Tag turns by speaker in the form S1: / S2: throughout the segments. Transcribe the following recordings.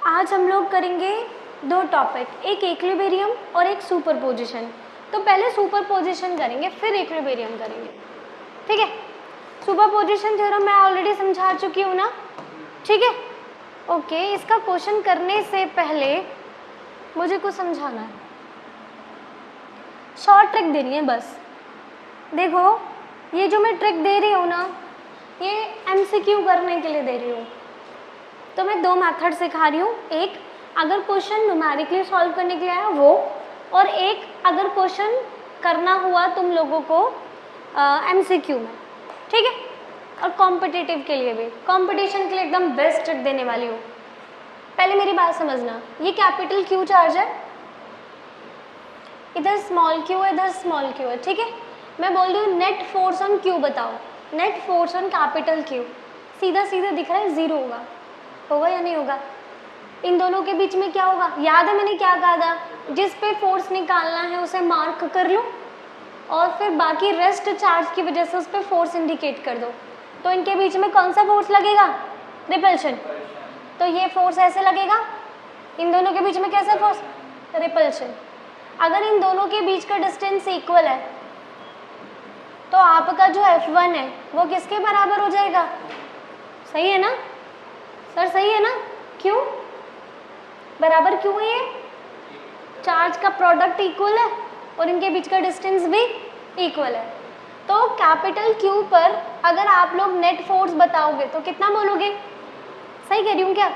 S1: आज हम लोग करेंगे दो टॉपिक, एक इक्विलिब्रियम और एक सुपरपोजिशन। तो पहले सुपरपोजिशन करेंगे फिर इक्विलिब्रियम करेंगे, ठीक है। सुपरपोजिशन थ्योरम मैं ऑलरेडी समझा चुकी हूँ ना, ठीक है। ओके, इसका क्वेश्चन करने से पहले मुझे कुछ समझाना है, शॉर्ट ट्रिक देनी है बस। देखो ये जो मैं ट्रिक दे रही हूँ ना, ये एमसीक्यू करने के लिए दे रही हूँ। तो मैं दो मेथड सिखा रही हूँ, एक अगर क्वेश्चन न्यूमेरिकली सॉल्व करने के लिए आया वो, और एक अगर क्वेश्चन करना हुआ तुम लोगों को एमसीक्यू में, ठीक है। और कॉम्पिटिटिव के लिए भी, कंपटीशन के लिए एकदम बेस्ट ट्रिक देने वाली हूँ। पहले मेरी बात समझना, ये कैपिटल क्यू चार्ज है, इधर स्मॉल क्यू है, इधर स्मॉल क्यू है, ठीक है। मैं बोल रही हूँ नेट फोर्स ऑन क्यू बताओ, net force on capital Q. सीधा सीधा दिख रहा है, जीरो होगा या नहीं होगा? इन दोनों के बीच में क्या होगा? याद है मैंने क्या कहा था, जिस पे फोर्स निकालना है उसे मार्क कर लो और फिर बाकी रेस्ट चार्ज की वजह से उस पर फोर्स इंडिकेट कर दो। तो इनके बीच में कौन सा फोर्स लगेगा? रिपल्शन। तो ये फोर्स ऐसे लगेगा, इन दोनों के बीच में कैसा फोर्स? रिपल्शन। अगर इन दोनों के बीच का डिस्टेंस इक्वल है तो आपका जो F1 है वो किसके बराबर हो जाएगा? सही है ना सर, सही है ना? क्यों बराबर? क्यों है? ये चार्ज का प्रोडक्ट इक्वल है और इनके बीच का डिस्टेंस भी इक्वल है। तो कैपिटल क्यू पर अगर आप लोग नेट फोर्स बताओगे तो कितना बोलोगे? सही कह रही हूँ क्या?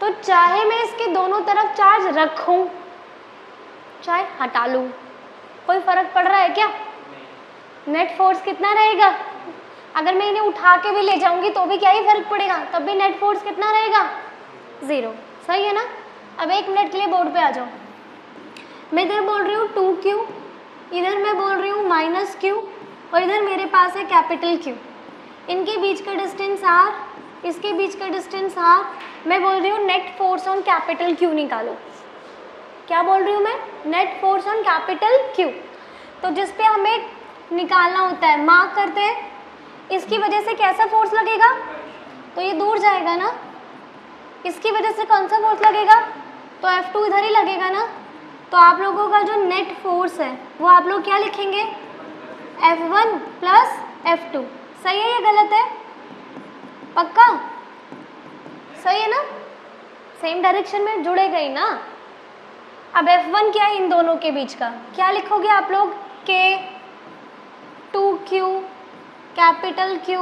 S1: तो चाहे मैं इसके दोनों तरफ चार्ज रखूं चाहे हटा लूं, कोई फर्क पड़ रहा है क्या? नेट फोर्स कितना रहेगा? अगर मैं इन्हें उठा के भी ले जाऊंगी तो भी क्या ही फर्क पड़ेगा, तब भी नेट फोर्स कितना रहेगा? जीरो। सही है ना? अब एक मिनट के लिए बोर्ड पे आ जाओ। मैं इधर बोल रही हूँ 2Q, इधर मैं बोल रही हूँ -Q और इधर मेरे पास है कैपिटल Q। इनके बीच का डिस्टेंस R, इसके बीच का डिस्टेंस R। मैं बोल रही हूँ net force on capital Q निकालो। क्या बोल रही हूँ मैं? Net force on capital Q। तो जिस पे हमें निकालना होता है मार्क करते हैं, इसकी वजह से कैसा फोर्स लगेगा? तो ये दूर जाएगा ना, इसकी वजह से कौन सा फोर्स लगेगा? तो F2 इधर ही लगेगा ना। तो आप लोगों का जो नेट फोर्स है वो आप लोग क्या लिखेंगे? F1 plus F2। सही है या गलत है? पक्का सही है ना? सेम डायरेक्शन में जुड़ेगा ही ना। अब F1 क्या है इन दोनों के बीच का? क्या लिखोगे आप लोग? K 2Q capital Q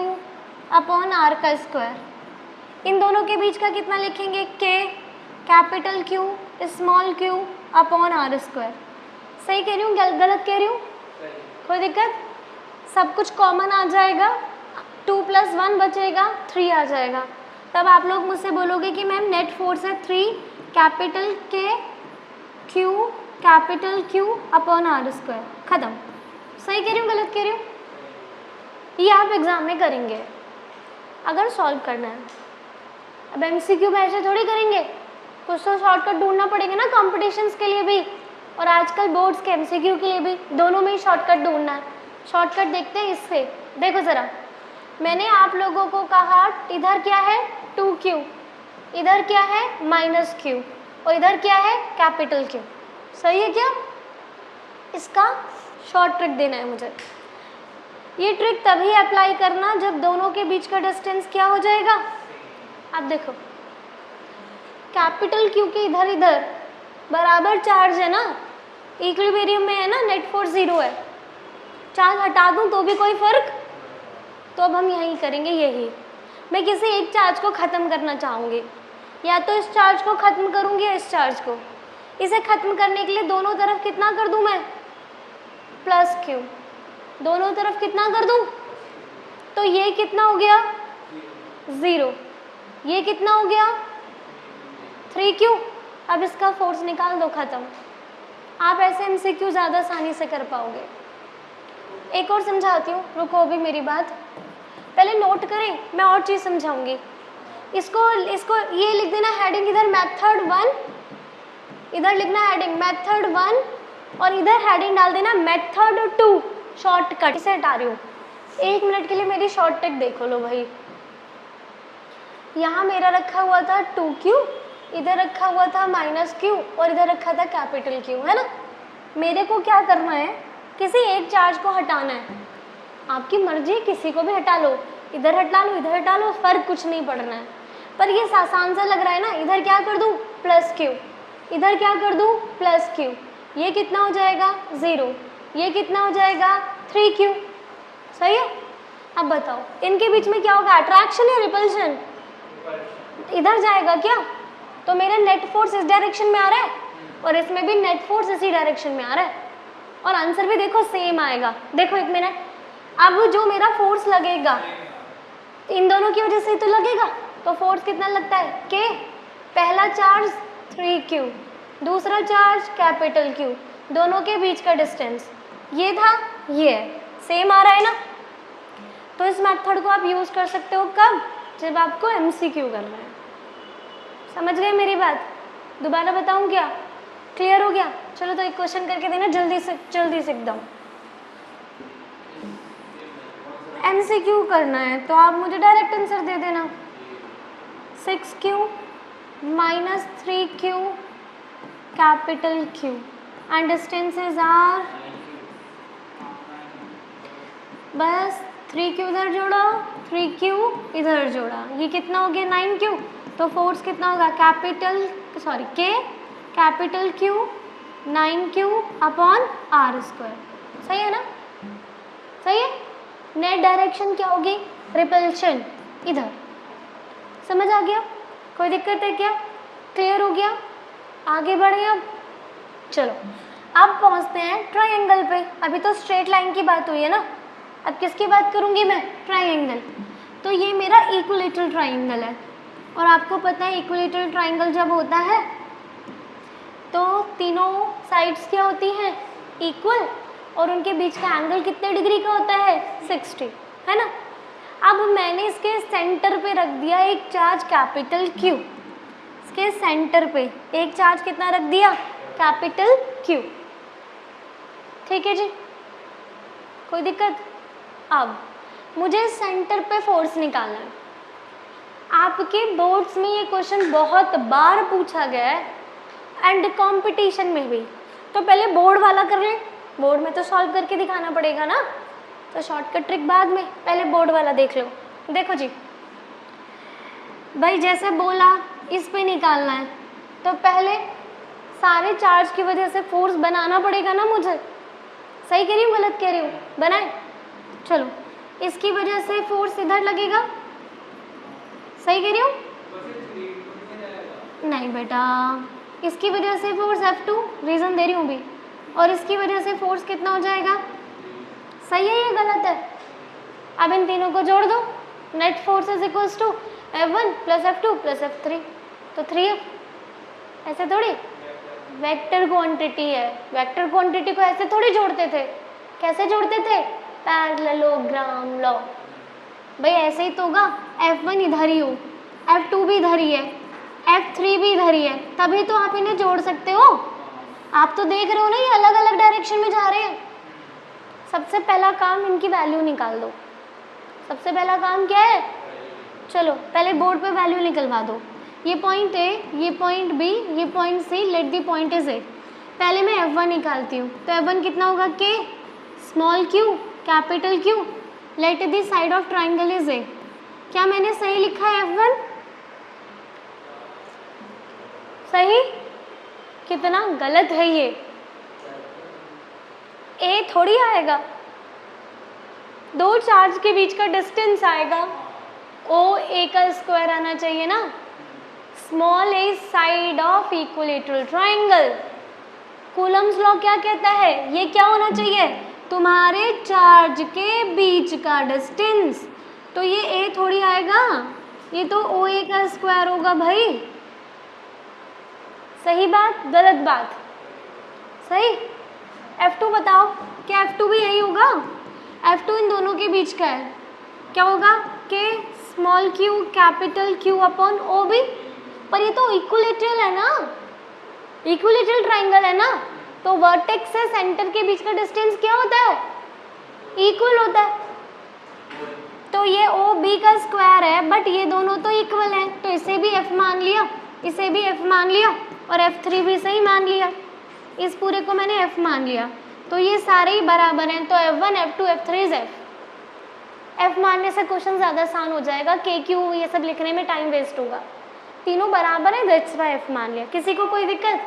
S1: upon R का स्क्वायर। इन दोनों के बीच का कितना लिखेंगे? K capital Q small q upon R square. सही कह रही हूँ गलत कह रही हूँ? कोई दिक्कत? सब कुछ कॉमन आ जाएगा, 2 + 1 बचेगा, 3 आ जाएगा। तब आप लोग मुझसे बोलोगे कि मैम नेट फोर्स है 3 capital K Q capital Q upon R square. खत्म। सही कह रही हूँ गलत कह रही हूँ? ये आप एग्जाम में करेंगे अगर सॉल्व करना है। अब एमसीक्यू में ऐसे थोड़ी करेंगे, कुछ तो शॉर्टकट ढूंढना पड़ेगा ना कॉम्पिटिशन्स के लिए भी और आजकल बोर्ड्स के एमसीक्यू के लिए भी, दोनों में ही शॉर्टकट ढूंढना है। शॉर्टकट देखते हैं इससे। देखो ज़रा, मैंने आप लोगों को कहा इधर क्या है 2Q, इधर क्या है -Q और इधर क्या है कैपिटल Q। सही है क्या? इसका शॉर्ट ट्रिक देना है मुझे। ये ट्रिक तभी अप्लाई करना जब दोनों के बीच का डिस्टेंस क्या हो जाएगा। अब देखो कैपिटल Q के इधर इधर बराबर चार्ज है ना, इक्विलिब्रियम में है ना, नेट फोर्स 0 है। चार्ज हटा दूं तो भी कोई फर्क? तो अब हम यही करेंगे, यही मैं किसी एक चार्ज को ख़त्म करना चाहूँगी, या तो इस चार्ज को ख़त्म करूँगी या इस चार्ज को। इसे ख़त्म करने के लिए दोनों तरफ कितना कर दूँ मैं? +Q। दोनों तरफ कितना कर दूं? तो ये कितना हो गया? 0। ये कितना हो गया? 3Q। अब इसका फोर्स निकाल दो, खत्म। आप ऐसे MCQ ज़्यादा आसानी से कर पाओगे। एक और समझाती हूँ, रुको अभी मेरी बात पहले नोट करें, मैं और चीज़ समझाऊंगी। इसको ये लिख देना हेडिंग, इधर मेथड 1, इधर लिखना हेडिंग मेथड 1 और इधर हेडिंग डाल देना मेथड 2 शॉर्टकट। इसे हटा रही हूँ, 1 मिनट के लिए मेरी शॉर्टकट देखो लो भाई। यहाँ मेरा रखा हुआ था 2Q, इधर रखा हुआ था माइनस क्यू और इधर रखा था कैपिटल क्यू, है ना। मेरे को क्या करना है, किसी एक चार्ज को हटाना है। आपकी मर्जी, किसी को भी हटा लो, इधर हटा लो, इधर हटा लो, फर्क कुछ नहीं पड़ना है। पर ये आसान सा लग रहा है ना, इधर क्या कर दूँ प्लस क्यू, इधर क्या कर दूँ प्लस क्यू, ये कितना हो जाएगा 0, ये कितना हो जाएगा 3Q, सही है। अब बताओ इनके बीच में क्या होगा, अट्रैक्शन या रिपल्शन, इधर जाएगा क्या, तो मेरा नेट फोर्स इस डायरेक्शन में आ रहा है और इसमें भी नेट फोर्स इसी डायरेक्शन में आ रहा है और आंसर भी देखो सेम आएगा। देखो एक मिनट, अब जो मेरा फोर्स लगेगा इन दोनों की वजह से तो लगेगा, तो फोर्स कितना लगता है K, पहला चार्ज 3Q, दूसरा चार्ज कैपिटल Q, दोनों के बीच का डिस्टेंस ये था, ये है, सेम आ रहा है ना। तो इस मेथड को आप यूज़ कर सकते हो कब, जब आपको MCQ करना है। समझ गए मेरी बात, दोबारा बताऊं क्या, क्लियर हो गया। चलो तो एक क्वेश्चन करके देना जल्दी से एकदम। MCQ करना है तो आप मुझे डायरेक्ट आंसर दे देना, 6Q minus 3Q capital Q and distances are, बस 3Q इधर जोड़ा, 3Q इधर जोड़ा, ये कितना हो गया 9Q। तो फोर्स कितना होगा K capital Q 9Q upon R², सही है ना, सही है। नेट डायरेक्शन क्या होगी, रिपल्शन, इधर। समझ आ गया, कोई दिक्कत है क्या, क्लियर हो गया, आगे बढ़े अब। चलो अब पहुंचते हैं ट्रायंगल पे। अभी तो स्ट्रेट लाइन की बात हुई है ना, अब किसकी बात करूंगी मैं, ट्रायंगल। तो ये मेरा इक्विलैटरल ट्रायंगल है और आपको पता है इक्विलैटरल ट्रायंगल जब होता है तो तीनों साइड्स क्या होती हैं, इक्वल, और उनके बीच का एंगल कितने डिग्री का होता है 60, है ना। अब मैंने इसके सेंटर पे रख दिया एक चार्ज कैपिटल Q, इसके सेंटर पे एक चार्ज कितना रख दिया, कैपिटल Q, ठीक है जी, कोई दिक्कत। अब मुझे सेंटर पे फोर्स निकालना है। आपके बोर्ड्स में ये क्वेश्चन बहुत बार पूछा गया है एंड कंपटीशन में भी, तो पहले बोर्ड वाला कर लें, बोर्ड में तो सॉल्व करके दिखाना पड़ेगा ना, तो शॉर्टकट ट्रिक बाद में, पहले बोर्ड वाला देख लो। देखो जी भाई, जैसे बोला इस पे निकालना है तो पहले सारे चार्ज की वजह से फोर्स बनाना पड़ेगा ना मुझे, सही कह रही हूँ गलत कह रही हूँ, बनाए। चलो इसकी वजह से फोर्स इधर लगेगा, सही कह रही हूँ, नहीं बेटा, इसकी वजह से फोर्स F2, रीज़न दे रही हूँ भी, और इसकी वजह से फोर्स कितना हो जाएगा, सही है या गलत है। अब इन तीनों को जोड़ दो, net force is equals to F1 plus F2 plus F3, तो 3F। ऐसे थोड़ी, वेक्टर क्वांटिटी है, वेक्टर क्वांटिटी को ऐसे थोड़ी जोड़ते थे, कैसे जोड़ते थे, पैरेललोग्राम लॉ। भाई ऐसे ही तो होगा, F1 इधर ही हो, F2 भी इधर ही है, F3 भी इधर ही है, तभी तो आप इन्हें जोड़ सकते हो। आप तो देख रहे हो ना ये अलग अलग डायरेक्शन में जा रहे हैं। सबसे पहला काम इनकी वैल्यू निकाल दो, सबसे पहला काम क्या है, चलो पहले बोर्ड पे वैल्यू निकलवा दो। ये पॉइंट A, ये पॉइंट B, ये point C, let the point is A। पहले मैं F1 निकालती हूँ, तो F1 कितना होगा, K small q capital Q, let the side of triangle is A। क्या मैंने सही लिखा है F1, सही, कितना गलत है ये, A थोड़ी आएगा, दो चार्ज के बीच का डिस्टेंस आएगा, OA का स्क्वायर आना चाहिए ना। Small A side of equilateral triangle, Coulomb's law क्या कहता है, ये क्या होना चाहिए, तुम्हारे चार्ज के बीच का डिस्टेंस, तो ये A थोड़ी आएगा, ये तो OA का स्क्वायर होगा भाई। सही बात गलत बात, सही। F2 बताओ, क्या F2 भी यही होगा, F2 इन दोनों के बीच का है, क्या होगा, K small q capital Q upon OB। पर ये तो इक्विलैटरल है ना, इक्विलैटरल ट्रायंगल है ना, तो वर्टेक्स से सेंटर के बीच का डिस्टेंस क्या होता है, इक्वल होता है। तो ये OB का स्क्वायर है, बट ये दोनों तो इक्वल हैं, तो इसे भी F मान लिया, इसे भी f मान लिया और f3 भी सही मान लिया, इस पूरे को मैंने f मान लिया, तो ये सारे ही बराबर हैं, तो f1 f2 f3 is f मानने से क्वेश्चन ज़्यादा आसान हो जाएगा, k q ये सब लिखने में टाइम वेस्ट होगा। तीनों बराबर है, दैट्स व्हाई f मान लिया। किसी को कोई दिक्कत?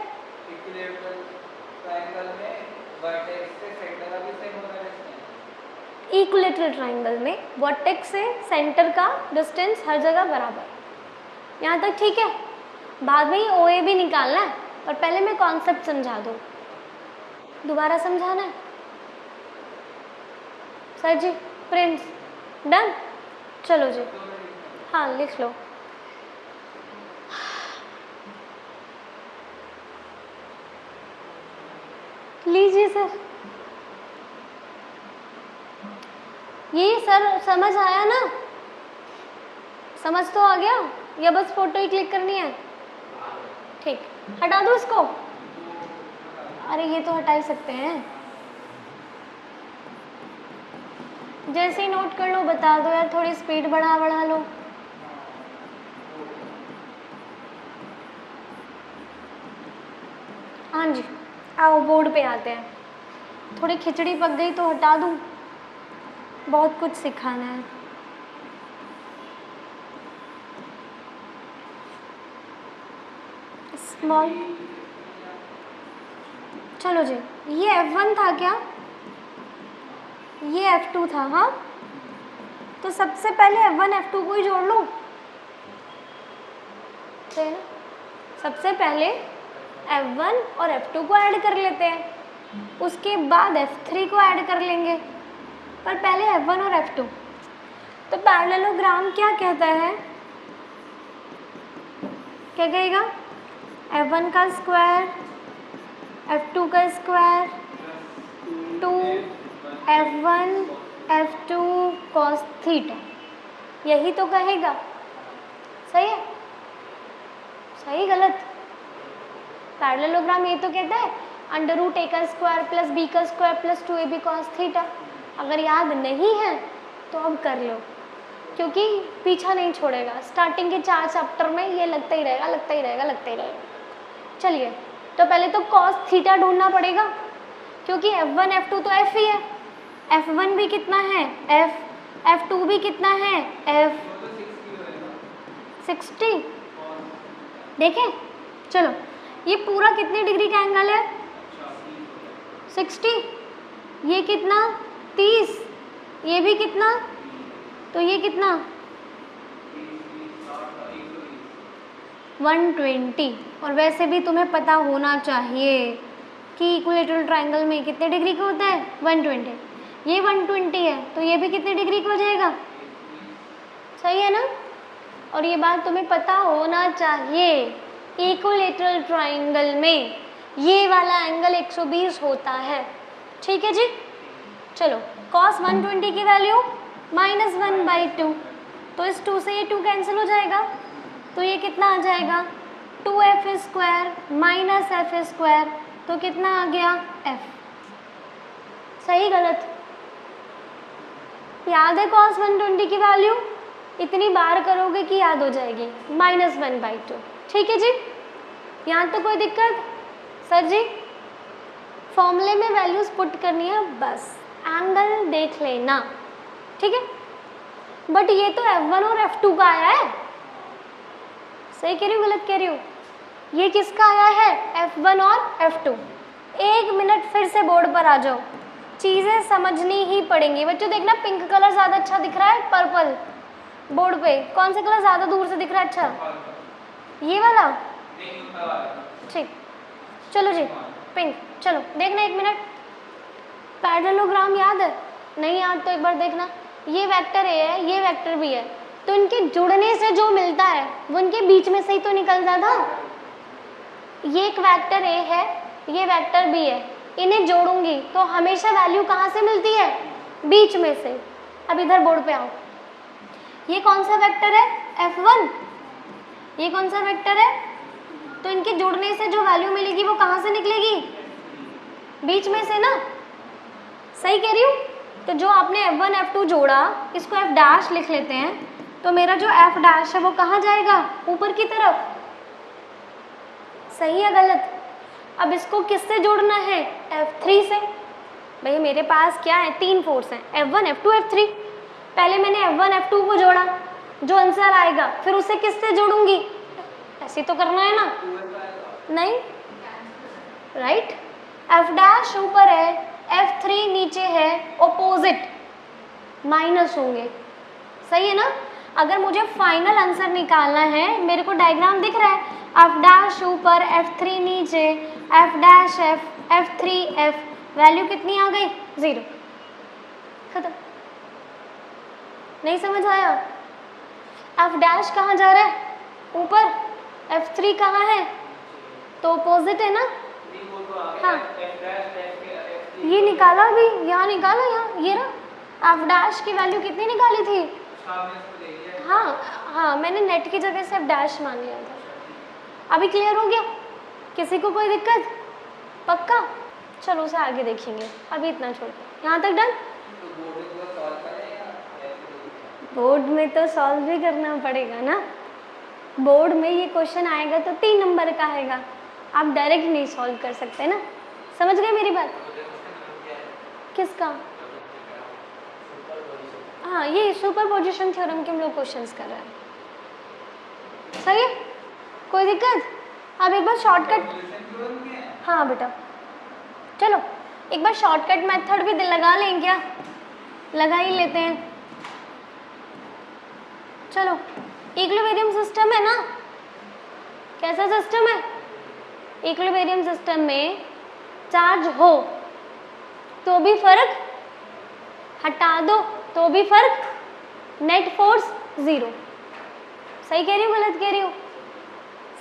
S1: इक्विलेटरल ट्राइंगल में वर्टेक्स से सेंटर का डिस्टेंस हर जगह बराबर, यहाँ तक ठीक है। बाद में ही OA भी निकालना है, पर पहले मैं कॉन्सेप्ट समझा दूँ। दोबारा समझाना है सर जी? Prince done? चलो जी, हाँ लिख लो। लीजिए सर। ये सर समझ आया ना? समझ तो आ गया, या बस फोटो ही क्लिक करनी है? ठीक, हटा दो इसको। अरे ये तो हटा ही सकते हैं, जैसे ही नोट कर लो बता दो यार, थोड़ी स्पीड बढ़ा लो। हाँ जी, आओ बोर्ड पे आते हैं। थोड़ी खिचड़ी पक गई तो हटा दूँ, बहुत कुछ सिखाना है। स्मॉल, चलो जी, ये F1 था क्या? ये F2 था, हाँ। तो सबसे पहले F1 F2 को ही जोड़ लो, है ना? सबसे पहले F1 और F2 को ऐड कर लेते हैं, उसके बाद F3 को ऐड कर लेंगे, पर पहले F1 और F2। तो पैरेललोग्राम क्या कहता है? क्या कहेगा? F1 का स्क्वायर F2 का square 2 F1 F2 cos theta, यही तो कहेगा। सही है? सही गलत? पैरेललोग्राम ये तो कहता है अंडर रूट a का स्क्वायर प्लस b का square plus 2ab cos theta. अगर याद नहीं है तो अब कर लो, क्योंकि पीछा नहीं छोड़ेगा। स्टार्टिंग के 4 चैप्टर में ये लगता ही रहेगा। चलिए, तो पहले तो cos थीटा ढूंढना पड़ेगा, क्योंकि F1 F2 तो F ही है। F1 भी कितना है? F, F2 भी कितना है? F 60। देखें, चलो ये पूरा कितने डिग्री का एंगल है? 60। ये कितना? 30। ये भी कितना? तो ये कितना? 120। और वैसे भी तुम्हें पता होना चाहिए कि इक्विलेटरल ट्राइंगल में कितने डिग्री का होता है? 120। ये 120 है, तो ये भी कितने डिग्री का हो जाएगा? सही है ना? और ये बात तुम्हें पता होना चाहिए, इक्विलेटरल ट्राइंगल में ये वाला एंगल 120 होता है। ठीक है जी? चलो, cos 120 की वैल्यू -1/2, तो इस 2 से ये 2 कैंसिल हो जाएगा, तो ये कितना आ जाएगा? 2f² माइनस f², तो कितना आ गया? f। सही गलत? याद है cos 120 की वैल्यू? इतनी बार करोगे कि याद हो जाएगी, -1/2। ठीक है जी? यहाँ तो कोई दिक्कत? सर जी फॉर्मूले में वैल्यूज पुट करनी है, बस एंगल देख लेना। ठीक है? बट ये तो F1 और F2 का आया है। सही कह रही हूँ गलत कह रही हूँ? ये किसका आया है? F1 और F2। 1 मिनट फिर से बोर्ड पर आ जाओ, चीज़ें समझनी ही पड़ेंगी। बच्चों देखना, पिंक कलर ज़्यादा अच्छा दिख रहा है, पर्पल बोर्ड पे कौन सा कलर ज़्यादा दूर से दिख रहा है? अच्छा ये वाला, ठीक। चलो जी, पिंक। चलो देखना 1 मिनट। पैरेललोग्राम याद है? नहीं याद तो एक बार देखना। ये वेक्टर ए है, ये वेक्टर बी है, तो इनके जुड़ने से जो मिलता है वो इनके बीच में से ही तो निकलता था। ये एक वेक्टर ए है, ये वेक्टर बी है, इन्हें जोड़ूंगी तो हमेशा वैल्यू कहाँ से मिलती है? बीच में से। अब इधर बोर्ड पे आओ, ये कौन सा वेक्टर है? F1। ये कौन सा वेक्टर है? तो इनके जुड़ने से जो वैल्यू मिलेगी वो कहाँ से निकलेगी? बीच में से ना। सही कह रही हूँ? तो जो आपने F1 F2 जोड़ा, इसको F' लिख लेते हैं, तो मेरा जो F' है वो कहाँ जाएगा? ऊपर की तरफ। सही है गलत? अब इसको किससे जोड़ना है? F3 से। भैया मेरे पास क्या है, 3 फोर्स हैं, F1 F2 F3। पहले मैंने F1 F2 को जोड़ा, जो आंसर आएगा फिर उसे किससे जोड़ूंगी? ऐसे तो करना है ना? नहीं, राइट। F डैश ऊपर है, F3 नीचे है, ऑपोजिट माइनस होंगे, सही है ना? अगर मुझे फाइनल आंसर निकालना है, मेरे को डायग्राम दिख रहा है, F डैश ऊपर, F3 नीचे, F dash F, F3 F, value कितनी आ गई? 0। खत्म। नहीं समझ आया? F डैश कहाँ जा रहा है? ऊपर। F3 कहाँ है? तो ऑपोजिट है ना? हाँ, ये निकाला अभी, यहाँ निकाला, यहाँ ये रहा। F डैश की वैल्यू कितनी निकाली थी? हाँ हाँ, मैंने नेट की जगह से F डैश मान लिया था। अभी क्लियर हो गया? किसी को कोई दिक्कत? पक्का? चलो उसे आगे देखेंगे, अभी इतना छोड़। यहाँ तक डन? बोर्ड में तो सॉल्व भी करना पड़ेगा ना। बोर्ड में ये क्वेश्चन आएगा तो 3 नंबर का आएगा, आप डायरेक्ट नहीं सॉल्व कर सकते ना। समझ गए मेरी बात? किसका? हाँ, ये सुपरपोजिशन थ्योरम के हम लोग क्वेश्चंस कर रहे हैं। सही है? कोई दिक्कत? अब एक बार शॉर्टकट, हाँ बेटा चलो एक बार शॉर्टकट मेथड भी लगा लें क्या? लगा ही लेते हैं। चलो, इक्विलिब्रियम सिस्टम है ना? कैसा सिस्टम है? इक्विलिब्रियम सिस्टम में चार्ज हो तो भी फर्क, हटा दो तो भी फर्क, नेट फोर्स 0। सही कह रही हूँ गलत कह रही हूँ?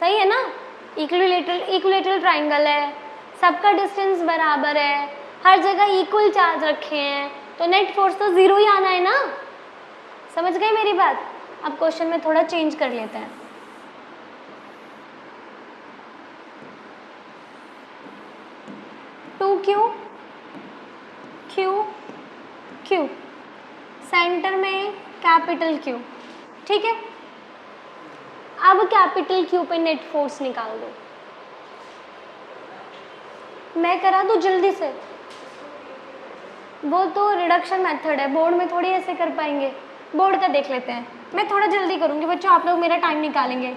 S1: सही है ना? इक्विलेटरल ट्राइंगल है, सबका डिस्टेंस बराबर है, हर जगह इक्वल चार्ज रखे हैं, तो नेट फोर्स तो 0 ही आना है ना। समझ गए मेरी बात? अब क्वेश्चन में थोड़ा चेंज कर लेते हैं। Two q q q, centre में कैपिटल क्यू, ठीक है? अब कैपिटल क्यू पे नेट फोर्स निकाल दो। मैं करा दूं जल्दी से? वो तो रिडक्शन मेथड है, बोर्ड में थोड़ी ऐसे कर पाएंगे। बोर्ड का देख लेते हैं, मैं थोड़ा जल्दी करूँगी बच्चों, आप लोग मेरा टाइम निकालेंगे।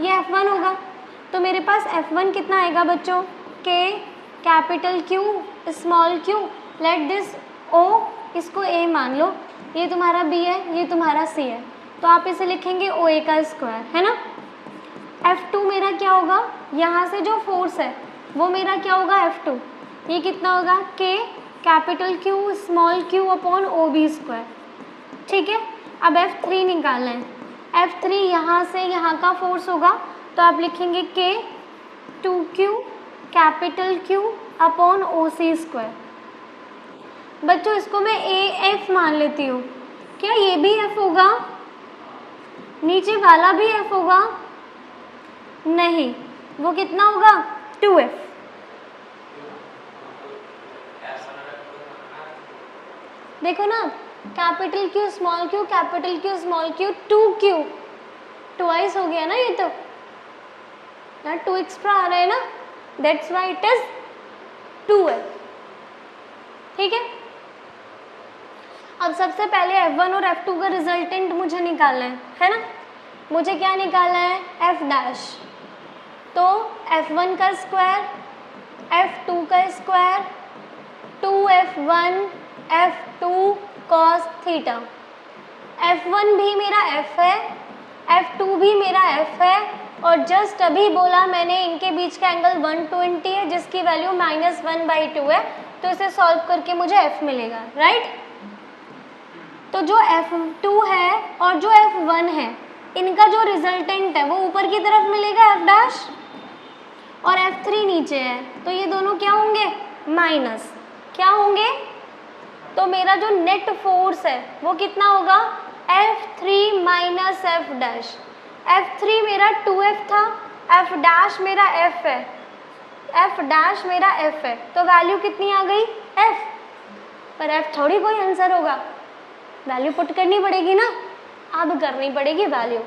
S1: ये F1 होगा, तो मेरे पास F1 कितना आएगा बच्चों? K capital Q small q, let this O, इसको A मान लो, ये तुम्हारा B है, ये तुम्हारा C है, तो आप इसे लिखेंगे OA का स्क्वायर, है ना? F2 मेरा क्या होगा? यहाँ से जो फोर्स है वो मेरा क्या होगा? F2, ये कितना होगा? K capital Q small q upon OB square, ठीक है? अब F3 निकालना है। F3 यहाँ से यहाँ का फोर्स होगा, तो आप लिखेंगे K 2Q capital Q upon OC square. बच्चों इसको मैं AF मान लेती हूँ, क्या ये भी F होगा? नीचे वाला भी F होगा? नहीं, वो कितना होगा? 2F। देखो ना, capital Q small q capital Q small q 2Q, twice हो गया ना ये तो, यहाँ 2 एक्स्ट्रा आ रहा है ना, that's why it is 2F, ठीक है? अब सबसे पहले F1 और F2 का रिजल्टेंट मुझे निकालना है ना? मुझे क्या निकालना है? F डैश, तो F1 का स्क्वायर, F2 का square, 2F1 F2 cos theta. F1 भी मेरा F है, F2 भी मेरा F है, और जस्ट अभी बोला मैंने इनके बीच का एंगल 120 है, जिसकी वैल्यू -1/2 है, तो इसे सॉल्व करके मुझे F मिलेगा, राइट? तो जो F2 है और जो F1 है, इनका जो रिजल्टेंट है वो ऊपर की तरफ मिलेगा F डैश, और F3 नीचे है, तो ये दोनों क्या होंगे? माइनस। क्या होंगे? तो मेरा जो नेट फोर्स है वो कितना होगा? F3 minus F dash. F3 मेरा 2F था, F डैश मेरा F है, F डैश मेरा F है, तो वैल्यू कितनी आ गई? F। पर F थोड़ी कोई आंसर होगा, वैल्यू पुट करनी पड़ेगी ना, अब करनी पड़ेगी वैल्यू।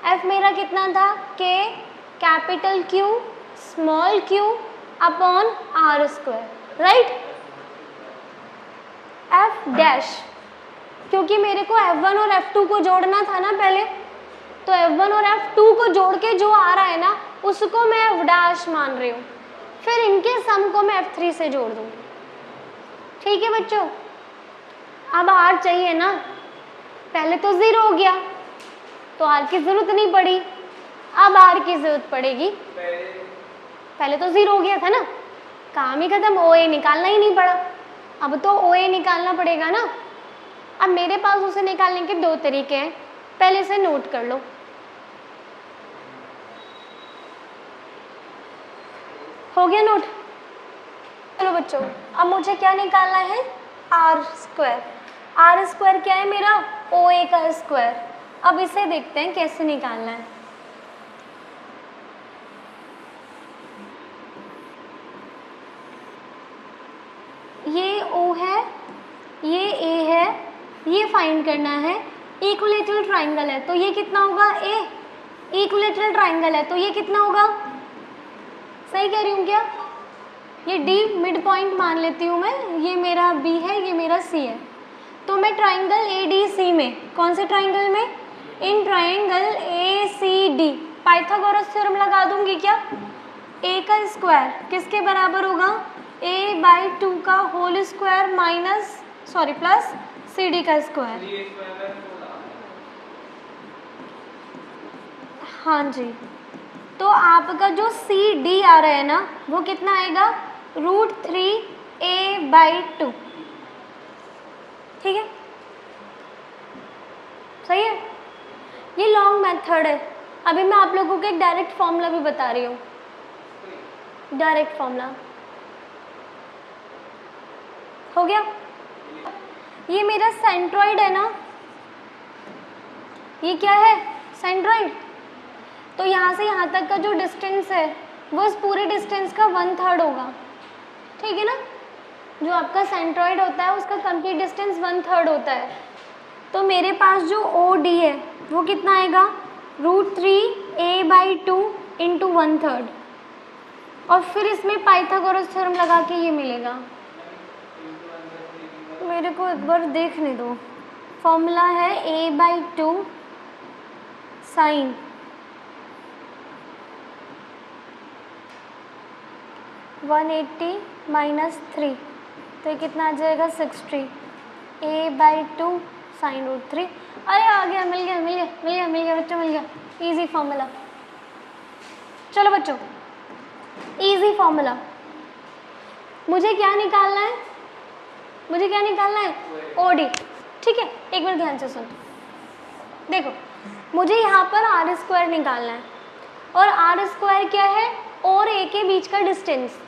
S1: F मेरा कितना था? K capital Q small q upon r square, right. F dash, क्योंकि मेरे को F1 और F2 को जोड़ना था ना पहले, तो F1 और F2 को जोड़ के जो आ रहा है ना उसको मैं F डैश मान रही हूँ, फिर इनके सम को मैं F3 से जोड़ दूँगी। ठीक है बच्चों, अब R चाहिए ना, पहले तो 0 हो गया तो R की ज़रूरत नहीं पड़ी, अब R की ज़रूरत पड़ेगी। पहले तो 0 हो गया था ना, काम ही खत्म, OA निकालना ही नहीं पड़ा, अब तो OA निकालना पड़ेगा ना। अब मेरे पास उसे निकालने के 2 तरीके हैं, पहले से नोट कर लो। हो गया नोट? चलो बच्चों, अब मुझे क्या निकालना है, आर स्क्वायर। आर स्क्वायर क्या है मेरा, OA का स्क्वायर। अब इसे देखते हैं कैसे निकालना है। ये O है, ये A है, ये फाइंड करना है। इक्विलैटरल ट्राइंगल है तो ये कितना होगा, A। इक्विलैटरल ट्राइंगल है तो ये कितना होगा, सही कह रही हूँ क्या? ये D मिड पॉइंट मान लेती हूँ मैं, ये मेरा B है, ये मेरा C है। तो मैं ट्राइंगल ADC में, कौन से ट्राइंगल में, in triangle ACD Pythagoras theorem लगा दूंगी क्या। A का स्क्वायर किसके बराबर होगा, A/2 का होल स्क्वायर प्लस CD का स्क्वायर। हाँ जी, तो आपका जो CD आ रहा है ना वो कितना आएगा, √3A/2। ठीक है, सही है। ये लॉन्ग मेथड है, अभी मैं आप लोगों को एक डायरेक्ट फॉर्मूला भी बता रही हूँ। डायरेक्ट फॉर्मूला हो गया। ये मेरा सेंट्रॉइड है ना, ये क्या है, सेंट्रॉइड। तो यहाँ से यहाँ तक का जो डिस्टेंस है वो इस पूरे डिस्टेंस का 1/3 होगा। ठीक है ना, जो आपका सेंट्रॉइड होता है उसका कंप्लीट डिस्टेंस 1/3 होता है। तो मेरे पास जो OD है वो कितना आएगा, √3A/2 इंटू 1/3, और फिर इसमें पाइथागोरस थ्योरम लगा के ये मिलेगा। मेरे को एक बार देखने दो, फॉर्मूला है A/2 साइन 180 - 3, तो ये कितना आ जाएगा, 60। A/2 sign √3। अरे आ गया, मिल गया बच्चों, मिल गया। Easy formula. चलो बच्चों, इजी फॉर्मूला। मुझे क्या निकालना है, OD। ठीक है, एक बार ध्यान से सुन। देखो, मुझे यहाँ पर R स्क्वायर निकालना है, और R स्क्वायर क्या है, और A के बीच का डिस्टेंस।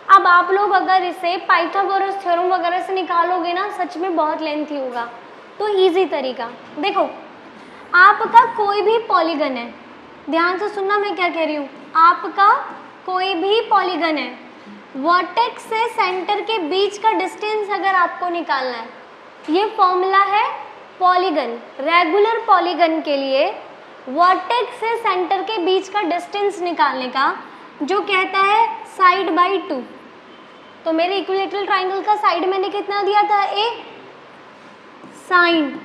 S1: अब आप लोग अगर इसे पाइथागोरस थ्योरम वगैरह से निकालोगे ना, सच में बहुत लेंथी होगा। तो इजी तरीका देखो, आपका कोई भी पॉलीगन है, ध्यान से सुनना मैं क्या कह रही हूँ, आपका कोई भी पॉलीगन है, वर्टेक्स से सेंटर के बीच का डिस्टेंस अगर आपको निकालना है, ये फॉर्मूला है पॉलीगन, रेगुलर पॉलीगन के लिए वर्टेक्स से सेंटर के बीच का डिस्टेंस निकालने का, जो कहता है साइड/2। तो मेरे इक्विलैटरल ट्राइंगल का साइड मैंने कितना दिया था, A, साइन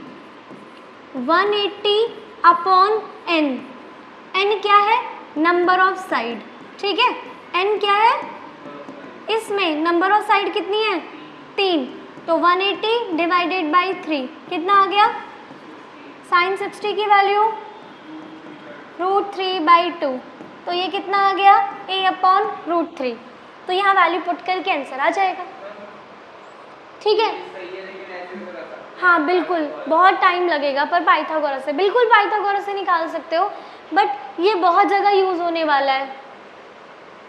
S1: 180/n। n क्या है, नंबर ऑफ साइड। ठीक है, n क्या है, इसमें नंबर ऑफ साइड कितनी है, 3। तो 180 डिवाइडेड बाई 3 कितना आ गया, साइन 60 की वैल्यू √3/2, तो ये कितना आ गया, A/√3। तो यहाँ वैल्यू पुट करके आंसर आ जाएगा। ठीक है, हाँ बिल्कुल, बहुत टाइम लगेगा, पर पाइथागोरस से, बिल्कुल पाइथागोरस से निकाल सकते हो, बट ये बहुत जगह यूज़ होने वाला है।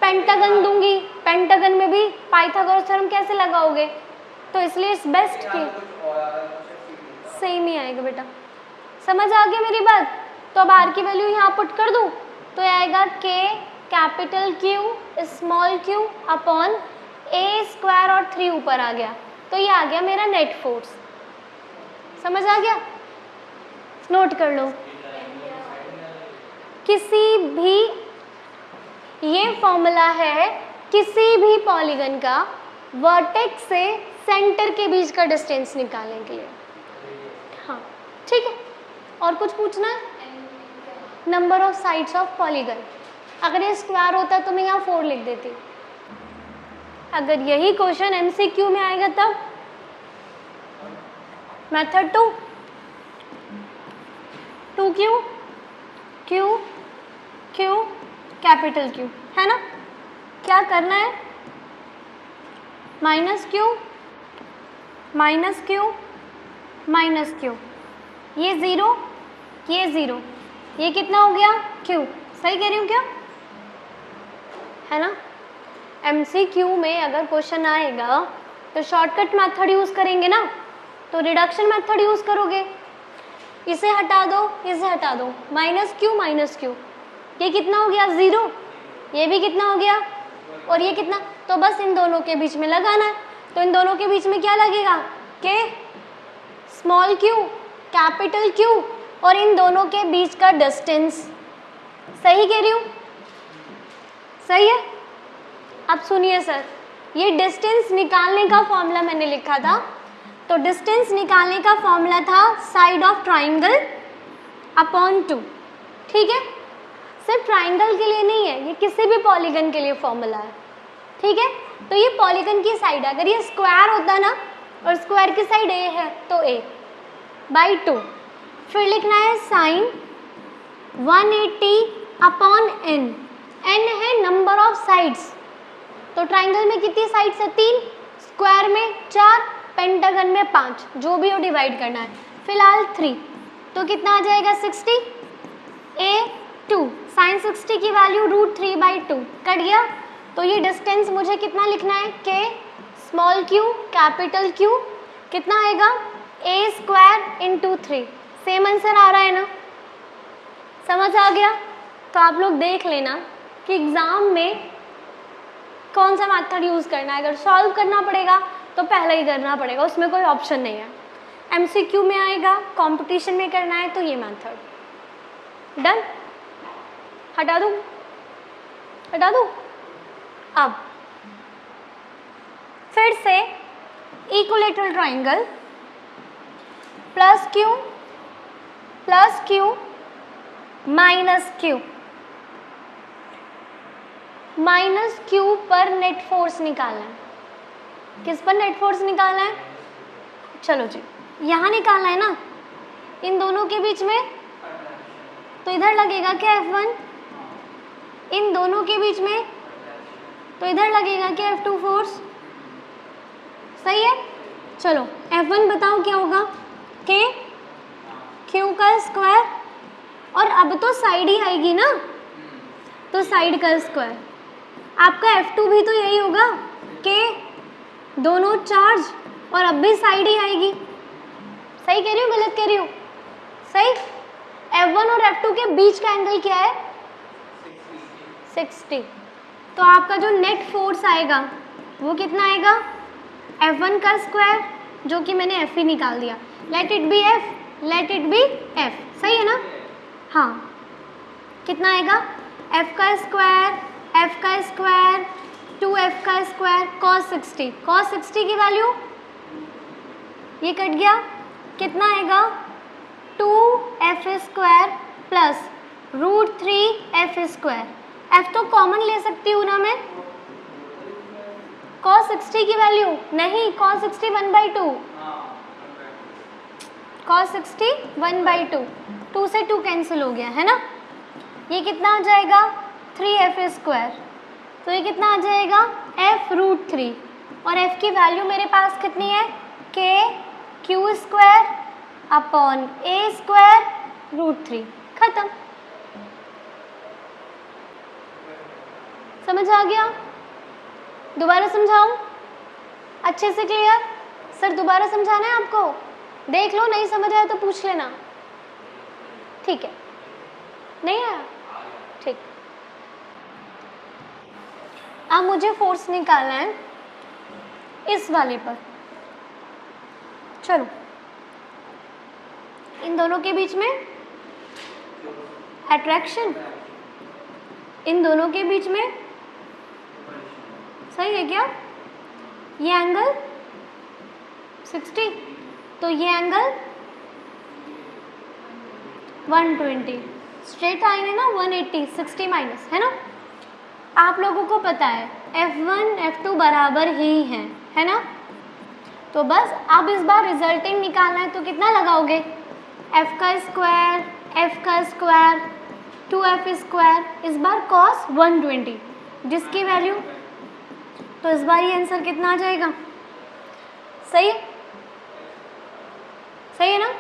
S1: पेंटागन दूंगी, पेंटागन में भी पाइथागोरस थ्योरम कैसे लगाओगे, तो इसलिए इट्स बेस्ट कि सेम ही आएगा बेटा। समझ आ गया मेरी बात? तो अब R की वैल्यू यहाँ पुट कर दूँ, तो आएगा K capital Q small q upon A square और 3 ऊपर आ गया, तो ये आ गया मेरा नेट फोर्स। समझ आ गया? नोट कर लो, किसी भी ये फॉर्मूला है किसी भी पॉलीगन का वर्टेक्स से सेंटर के बीच का डिस्टेंस निकालने के लिए। हाँ ठीक है, और कुछ पूछना है? Number of sides of polygon. अगर ये स्क्वायर होता तो मैं यहाँ 4 लिख देती। अगर यही क्वेश्चन MCQ में आएगा तब method 2 2Q Q Q capital Q है ना। क्या करना है? Minus Q minus Q minus Q, ये 0 ये 0, ये कितना हो गया? Q। सही कह रही हूँ क्या? है ना। MCQ में अगर क्वेश्चन आएगा तो शॉर्टकट मेथड यूज़ करेंगे ना, तो रिडक्शन मेथड यूज़ करोगे। इसे हटा दो, इसे हटा दो, माइनस Q, ये कितना हो गया? 0। ये भी कितना हो गया? और ये कितना? तो बस इन दोनों के बीच में लगाना है। तो इन दोनों के बीच में क्या लगेगा? K small q capital Q, और इन दोनों के बीच का डिस्टेंस। सही कह रही हूँ? सही है। अब सुनिए सर, ये डिस्टेंस निकालने का फॉर्मूला मैंने लिखा था, तो डिस्टेंस निकालने का फॉर्मूला था साइड ऑफ ट्राइंगल अपॉन 2। ठीक है, सिर्फ ट्राइंगल के लिए नहीं है, ये किसी भी पॉलीगन के लिए फॉर्मूला है। ठीक है, तो ये पॉलीगन की साइड है। अगर ये स्क्वायर होता ना और स्क्वायर की साइड a है तो a बाई 2, फिर लिखना है साइन 180 अपॉन n। n है नंबर ऑफ साइड्स, तो ट्राइंगल में कितनी साइड्स है? 3, स्क्वायर में 4, पेंटागन में 5, जो भी हो डिवाइड करना है। फिलहाल 3, तो कितना आ जाएगा? 60 a2 साइन 60 की वैल्यू √3/2 कट गया। तो ये डिस्टेंस मुझे कितना लिखना है? k small q capital Q कितना आएगा? a square into 3। Same answer आ रहा है ना? समझ आ गया? तो आप लोग देख लेना कि एग्ज़ाम में कौन सा मेथड यूज़ करना है। अगर सॉल्व करना पड़ेगा तो पहले ही करना पड़ेगा, उसमें कोई ऑप्शन नहीं है। MCQ में आएगा, कंपटीशन में करना है तो ये मेथड। डन? हटा दूँ? हटा दूँ? अब फिर से equilateral triangle plus Q minus Q पर नेट फोर्स निकालना है। किस पर नेट फोर्स निकालना है? चलो जी, यहाँ निकालना है ना, इन दोनों के बीच में। तो इधर लगेगा क्या F1? इन दोनों के बीच में तो इधर लगेगा क्या F2 फोर्स? सही है। चलो F1 बताओ क्या होगा? K Q का स्क्वायर, और अब तो साइड ही आएगी ना, तो साइड का स्क्वायर। आपका F2 भी तो यही होगा, K दोनों चार्ज, और अब भी साइड ही आएगी। सही कह रही हूँ गलत कह रही हूँ? सही। F1 और F2 के बीच का एंगल क्या है? 60। तो आपका जो नेट फोर्स आएगा वो कितना आएगा? F1 का स्क्वायर, जो कि मैंने F ही निकाल दिया। Let it be F, let it be F। सही है ना? हाँ, कितना आएगा? F का स्क्वायर 2F का स्क्वायर cos 60। cos 60 की वैल्यू ये कट गया, कितना आएगा? 2F square plus √3F square. F तो कॉमन ले सकती हूँ ना मैं? cos 60 की वैल्यू नहीं, cos 60 1/2, cos 60 1/2, 2 से 2 कैंसिल हो गया है ना। ये कितना आ जाएगा? 3F square. तो ये कितना आ जाएगा? F √3, और F की वैल्यू मेरे पास कितनी है? K Q square upon A square √3। खत्म। समझ आ गया? दोबारा समझाऊं? अच्छे से क्लियर? सर दोबारा समझाना है आपको? देख लो, नहीं समझ आया तो पूछ लेना। ठीक है, नहीं आया? ठीक। अब मुझे फोर्स निकालना है इस वाले पर। चलो, इन दोनों के बीच में अट्रैक्शन, इन दोनों के बीच में, सही है क्या? ये एंगल 60, तो ये एंगल 120, स्ट्रेट लाइन है ना 180, 60 माइनस, है ना? आप लोगों को पता है F1 F2 बराबर ही हैं, है ना? तो बस अब इस बार रिजल्टिंग निकालना है, तो कितना लगाओगे? F का स्क्वायर, F का स्क्वायर, 2F स्क्वायर, इस बार cos 120, जिसकी वैल्यू, तो इस बार ये आंसर कितना आ जाएगा? सही है, सही है ना?